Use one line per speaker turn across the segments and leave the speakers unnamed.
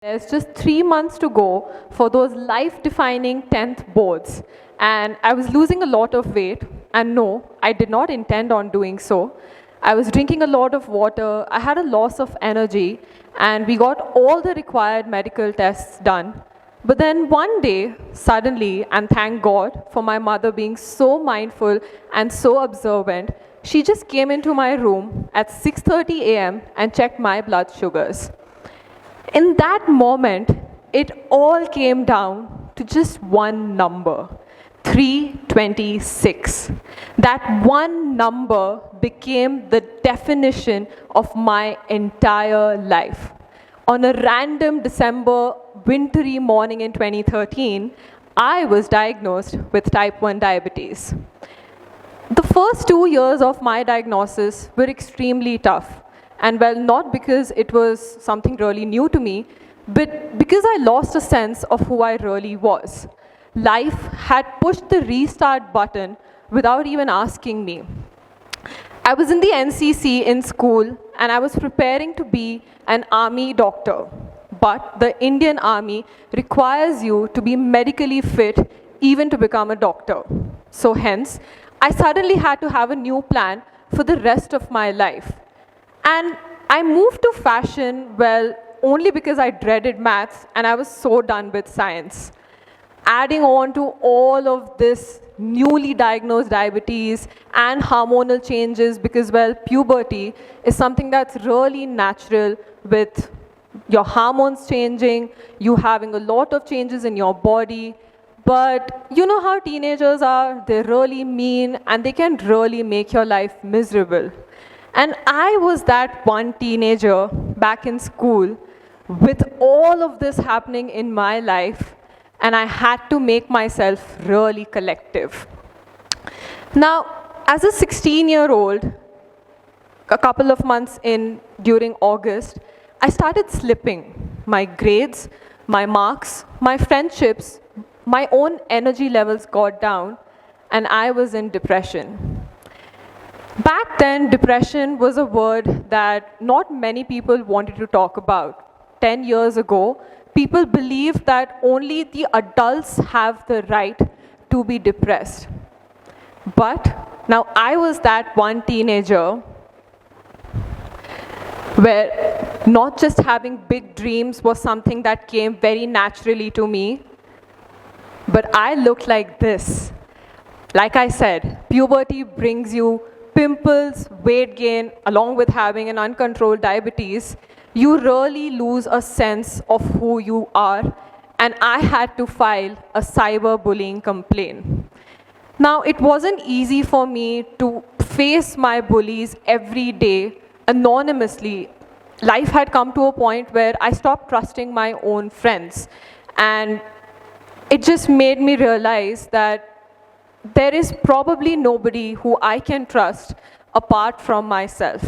There's just 3 months to go for those life-defining 10th boards. And I was losing a lot of weight. And no, I did not intend on doing so. I was drinking a lot of water. I had a loss of energy. And we got all the required medical tests done. But then one day, suddenly, and thank God for my mother being so mindful and so observant, she just came into my room at 6:30 a.m. and checked my blood sugars. In that moment, it all came down to just one number, 326. That one number became the definition of my entire life. On a random December wintry morning in 2013, I was diagnosed with type 1 diabetes. The first 2 years of my diagnosis were extremely tough. And well, not because it was something really new to me, but because I lost a sense of who I really was. Life had pushed the restart button without even asking me. I was in the NCC in school, and I was preparing to be an army doctor. But the Indian Army requires you to be medically fit even to become a doctor. So hence, I suddenly had to have a new plan for the rest of my life. And I moved to fashion, well, only because I dreaded maths and I was so done with science. Adding on to all of this newly diagnosed diabetes and hormonal changes because, well, puberty is something that's really natural with your hormones changing, you having a lot of changes in your body. But you know how teenagers are, they're really mean and they can really make your life miserable. And I was that one teenager back in school with all of this happening in my life, and I had to make myself really collective. Now, as a 16-year-old, a couple of months in during August, I started slipping. My grades, my marks, my friendships, my own energy levels got down, and I was in depression. Back then, depression was a word that not many people wanted to talk about. 10 years ago, people believed that only the adults have the right to be depressed. But now I was that one teenager where not just having big dreams was something that came very naturally to me, but I looked like this. Like I said, puberty brings you pimples, weight gain, along with having an uncontrolled diabetes. You really lose a sense of who you are, and I had to file a cyberbullying complaint. Now, it wasn't easy for me to face my bullies every day anonymously. Life had come to a point where I stopped trusting my own friends, and it just made me realize that there is probably nobody who I can trust apart from myself.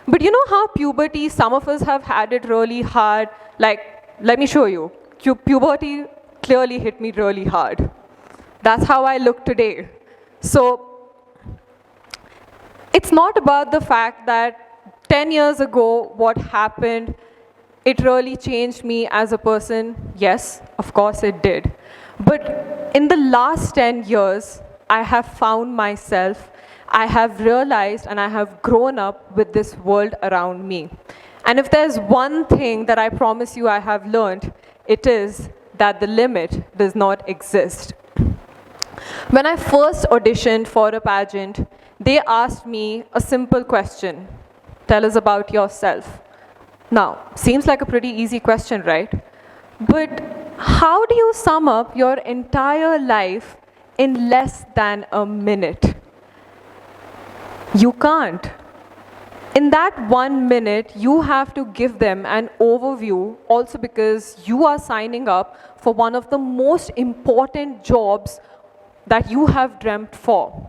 But you know how puberty, some of us have had it really hard. Like, let me show you. Puberty clearly hit me really hard. That's how I look today. So it's not about the fact that 10 years ago, what happened, it really changed me as a person. Yes, of course it did. But in the last 10 years, I have found myself, I have realized, and I have grown up with this world around me. And if there's one thing that I promise you I have learned, it is that the limit does not exist. When I first auditioned for a pageant, they asked me a simple question. Tell us about yourself. Now, seems like a pretty easy question, right? But how do you sum up your entire life in less than a minute? You can't. In that 1 minute, you have to give them an overview, also because you are signing up for one of the most important jobs that you have dreamt for.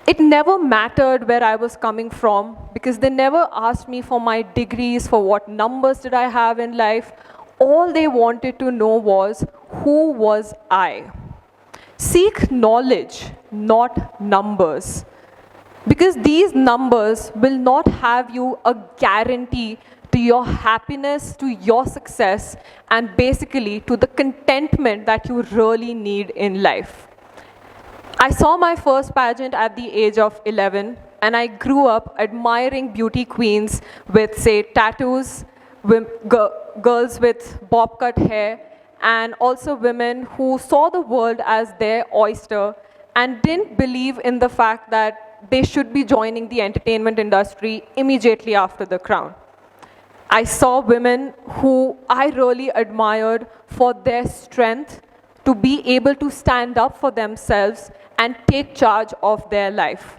It never mattered where I was coming from, because they never asked me for my degrees, for what numbers did I have in life. All they wanted to know was, who was I? Seek knowledge, not numbers. Because these numbers will not have you a guarantee to your happiness, to your success, and basically to the contentment that you really need in life. I saw my first pageant at the age of 11, and I grew up admiring beauty queens with, say, tattoos, girls with bob cut hair, and also women who saw the world as their oyster and didn't believe in the fact that they should be joining the entertainment industry immediately after the crown. I saw women who I really admired for their strength to be able to stand up for themselves and take charge of their life.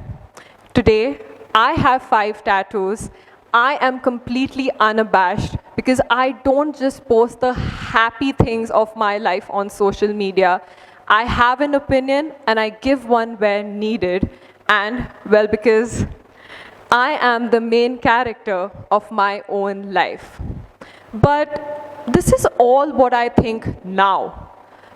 Today, I have 5 tattoos. I am completely unabashed because I don't just post the happy things of my life on social media. I have an opinion and I give one where needed, and well, because I am the main character of my own life. But this is all what I think now.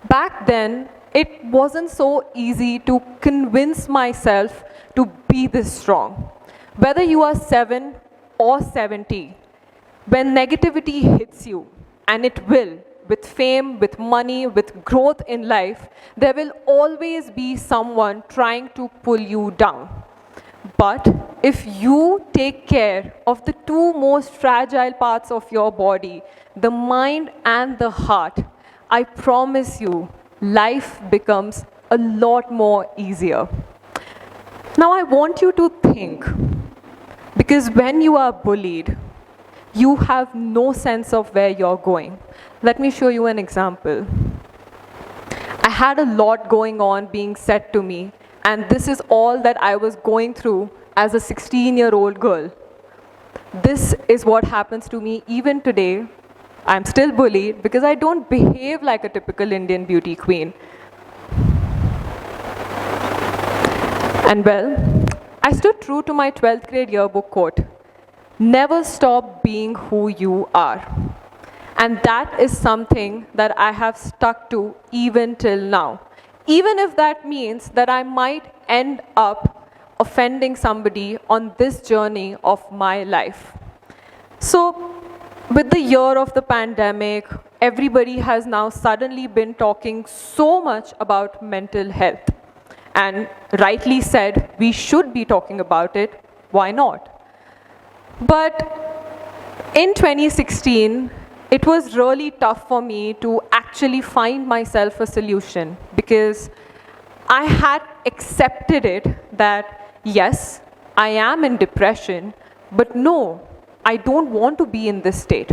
Back then, it wasn't so easy to convince myself to be this strong. Whether you are 7 or 70, when negativity hits you, and it will, with fame, with money, with growth in life, there will always be someone trying to pull you down. But if you take care of the 2 most fragile parts of your body, the mind and the heart, I promise you, life becomes a lot more easier. Now I want you to think, because when you are bullied, you have no sense of where you're going. Let me show you an example. I had a lot going on being said to me, and this is all that I was going through as a 16-year-old girl. This is what happens to me even today. I'm still bullied because I don't behave like a typical Indian beauty queen. And well, I stood true to my 12th grade yearbook quote, "Never stop being who you are." And that is something that I have stuck to even till now. Even if that means that I might end up offending somebody on this journey of my life. So, with the year of the pandemic, everybody has now suddenly been talking so much about mental health. And rightly said, we should be talking about it. Why not? But in 2016, it was really tough for me to actually find myself a solution, because I had accepted it that, yes, I am in depression, but no, I don't want to be in this state.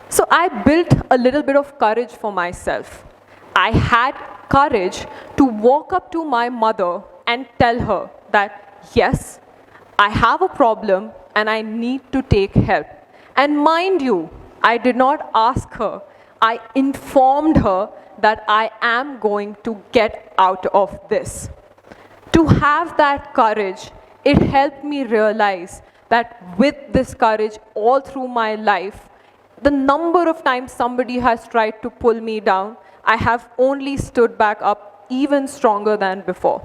So I built a little bit of courage for myself. I had courage to walk up to my mother and tell her that, yes, I have a problem and I need to take help. And mind you, I did not ask her. I informed her that I am going to get out of this. To have that courage, it helped me realize that with this courage all through my life, the number of times somebody has tried to pull me down, I have only stood back up even stronger than before.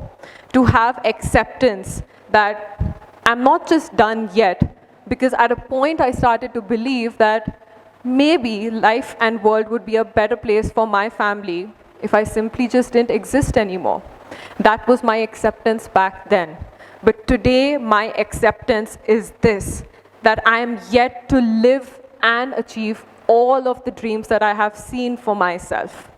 To have acceptance that I'm not just done yet, because at a point I started to believe that maybe life and world would be a better place for my family if I simply just didn't exist anymore. That was my acceptance back then. But today, my acceptance is this, that I am yet to live and achieve all of the dreams that I have seen for myself.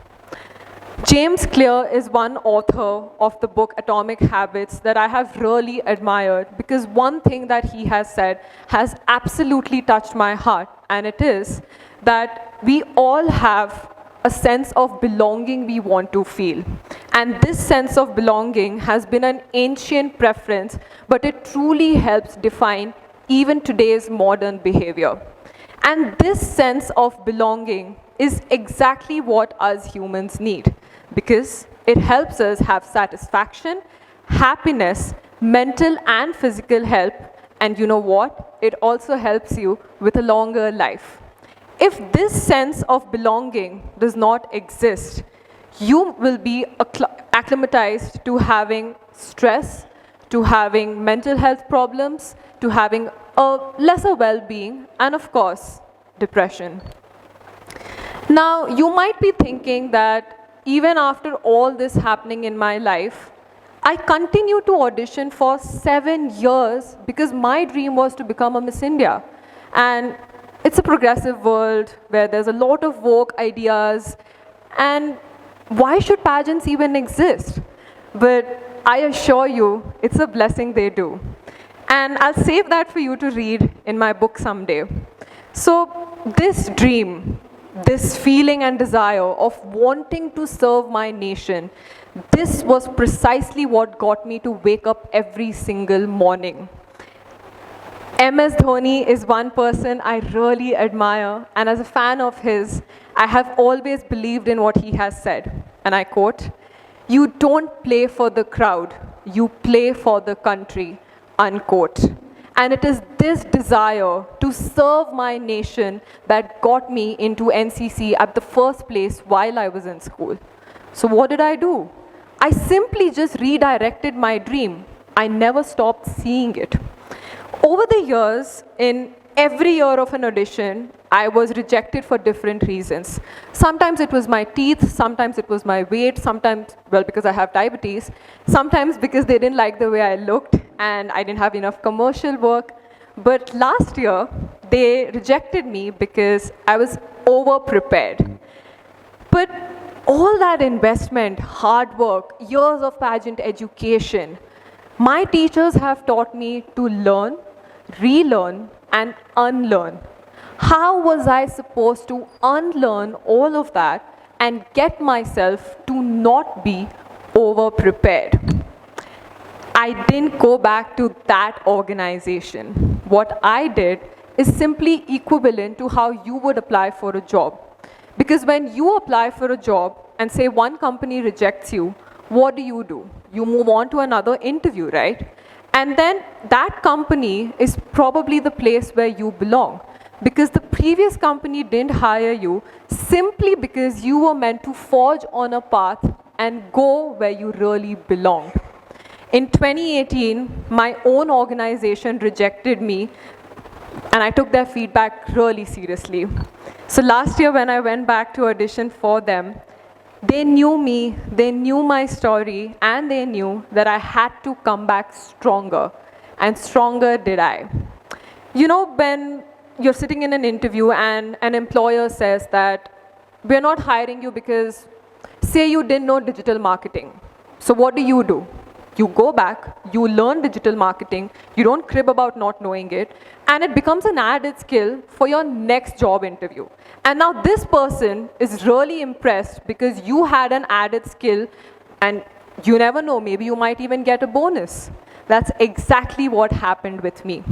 James Clear is one author of the book Atomic Habits that I have really admired, because one thing that he has said has absolutely touched my heart, and it is that we all have a sense of belonging we want to feel. And this sense of belonging has been an ancient preference, but it truly helps define even today's modern behavior. And this sense of belonging is exactly what us humans need, because it helps us have satisfaction, happiness, mental and physical health, and you know what? It also helps you with a longer life. If this sense of belonging does not exist, you will be acclimatized to having stress, to having mental health problems, to having lesser well-being, and of course, depression. Now, you might be thinking that even after all this happening in my life, I continued to audition for 7 years because my dream was to become a Miss India. And it's a progressive world where there's a lot of woke ideas, and why should pageants even exist? But I assure you, it's a blessing they do. And I'll save that for you to read in my book someday. So this dream, this feeling and desire of wanting to serve my nation, this was precisely what got me to wake up every single morning. MS Dhoni is one person I really admire, and as a fan of his, I have always believed in what he has said. And I quote, "You don't play for the crowd, you play for the country," unquote. And it is this desire to serve my nation that got me into NCC at the first place while I was in school. So what did I do? I simply just redirected my dream. I never stopped seeing it. Over the years, in every year of an audition, I was rejected for different reasons. Sometimes it was my teeth, sometimes it was my weight, sometimes, well, because I have diabetes, sometimes because they didn't like the way I looked and I didn't have enough commercial work. But last year, they rejected me because I was over-prepared. But all that investment, hard work, years of pageant education, my teachers have taught me to learn, relearn, and unlearn. How was I supposed to unlearn all of that and get myself to not be over-prepared? I didn't go back to that organization. What I did is simply equivalent to how you would apply for a job. Because when you apply for a job and say one company rejects you, what do? You move on to another interview, right? And then that company is probably the place where you belong, because the previous company didn't hire you simply because you were meant to forge on a path and go where you really belonged. In 2018, my own organization rejected me, and I took their feedback really seriously. So last year when I went back to audition for them, they knew me, they knew my story, and they knew that I had to come back stronger. And stronger did I. You know, when you're sitting in an interview and an employer says that we're not hiring you because, say you didn't know digital marketing. So what do? You go back, you learn digital marketing, you don't crib about not knowing it, and it becomes an added skill for your next job interview. And now this person is really impressed because you had an added skill, and you never know, maybe you might even get a bonus. That's exactly what happened with me.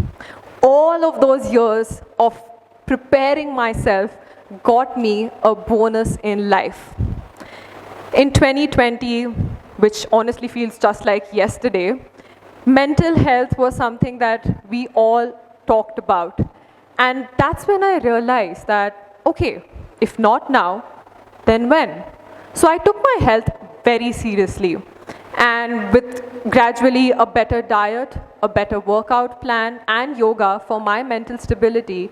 All of those years of preparing myself got me a bonus in life. In 2020, which honestly feels just like yesterday, mental health was something that we all talked about. And that's when I realized that, okay, if not now, then when? So I took my health very seriously. And with gradually a better diet, a better workout plan, and yoga for my mental stability,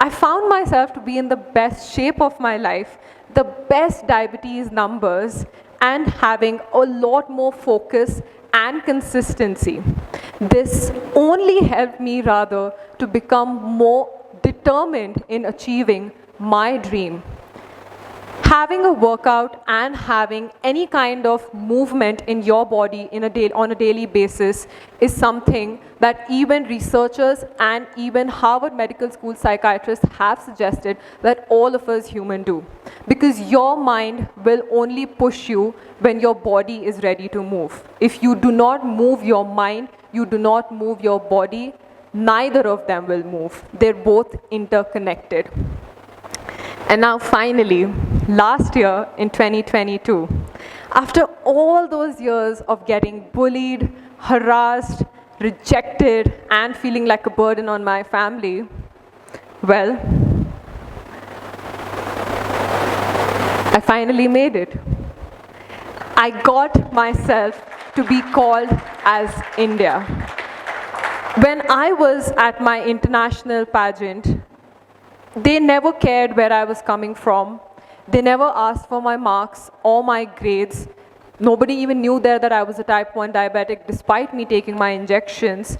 I found myself to be in the best shape of my life, the best diabetes numbers, and having a lot more focus and consistency. This only helped me rather to become more determined in achieving my dream. Having a workout and having any kind of movement in your body on a daily basis is something that even researchers and even Harvard Medical School psychiatrists have suggested that all of us humans do. Because your mind will only push you when your body is ready to move. If you do not move your mind, you do not move your body, neither of them will move. They're both interconnected. And now finally, last year in 2022, after all those years of getting bullied, harassed, rejected, and feeling like a burden on my family, well, I finally made it. I got myself to be called as India. When I was at my international pageant, they never cared where I was coming from. They never asked for my marks or my grades. Nobody even knew there that I was a type 1 diabetic despite me taking my injections.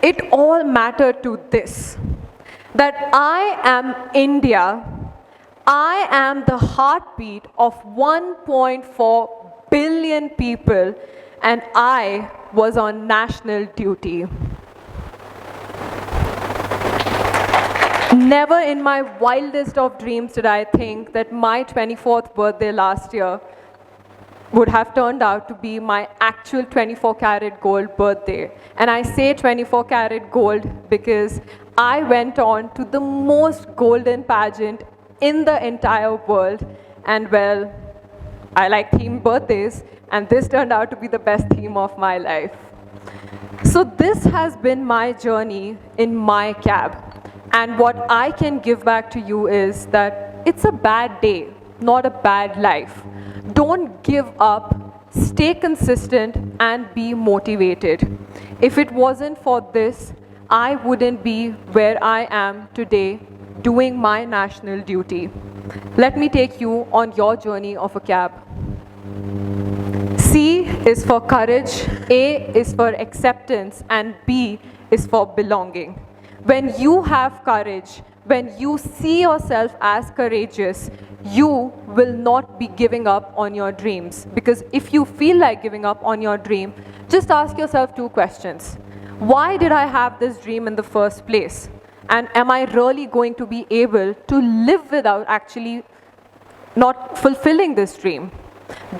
It all mattered to this, that I am India. I am the heartbeat of 1.4 billion people, and I was on national duty. Never in my wildest of dreams did I think that my 24th birthday last year would have turned out to be my actual 24 karat gold birthday. And I say 24 karat gold because I went on to the most golden pageant in the entire world. And well, I like themed birthdays, and this turned out to be the best theme of my life. So this has been my journey in my cab. And what I can give back to you is that it's a bad day, not a bad life. Don't give up, stay consistent, and be motivated. If it wasn't for this, I wouldn't be where I am today doing my national duty. Let me take you on your journey of a cab. C is for courage, A is for acceptance, and B is for belonging. When you have courage, when you see yourself as courageous, you will not be giving up on your dreams. Because if you feel like giving up on your dream, just ask yourself 2 questions. Why did I have this dream in the first place? And am I really going to be able to live without actually not fulfilling this dream?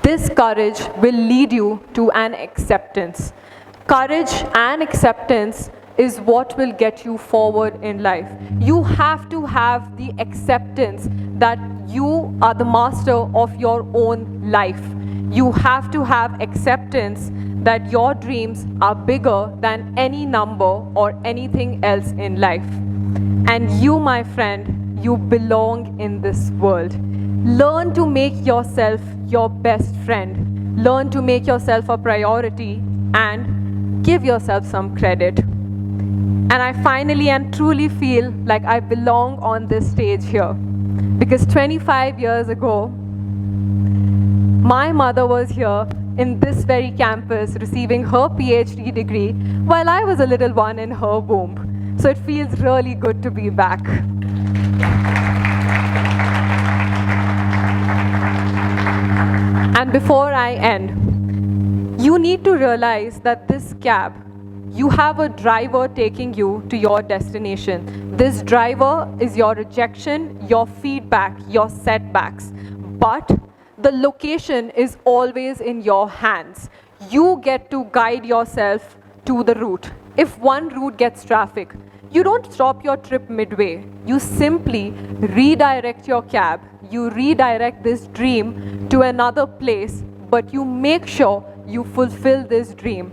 This courage will lead you to an acceptance. Courage and acceptance is what will get you forward in life. You have to have the acceptance that you are the master of your own life. You have to have acceptance that your dreams are bigger than any number or anything else in life. And you, my friend, you belong in this world. Learn to make yourself your best friend. Learn to make yourself a priority and give yourself some credit. And I finally and truly feel like I belong on this stage here. Because 25 years ago, my mother was here in this very campus receiving her PhD degree while I was a little one in her womb. So it feels really good to be back. And before I end, you need to realize that this cab, you have a driver taking you to your destination. This driver is your rejection, your feedback, your setbacks. But the location is always in your hands. You get to guide yourself to the route. If one route gets traffic, you don't stop your trip midway. You simply redirect your cab. You redirect this dream to another place, but you make sure you fulfill this dream.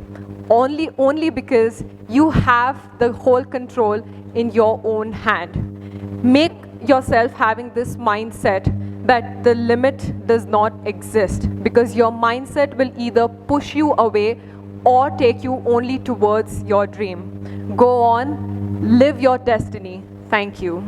Only because you have the whole control in your own hand. Make yourself having this mindset that the limit does not exist, because your mindset will either push you away or take you only towards your dream. Go on, live your destiny. Thank you.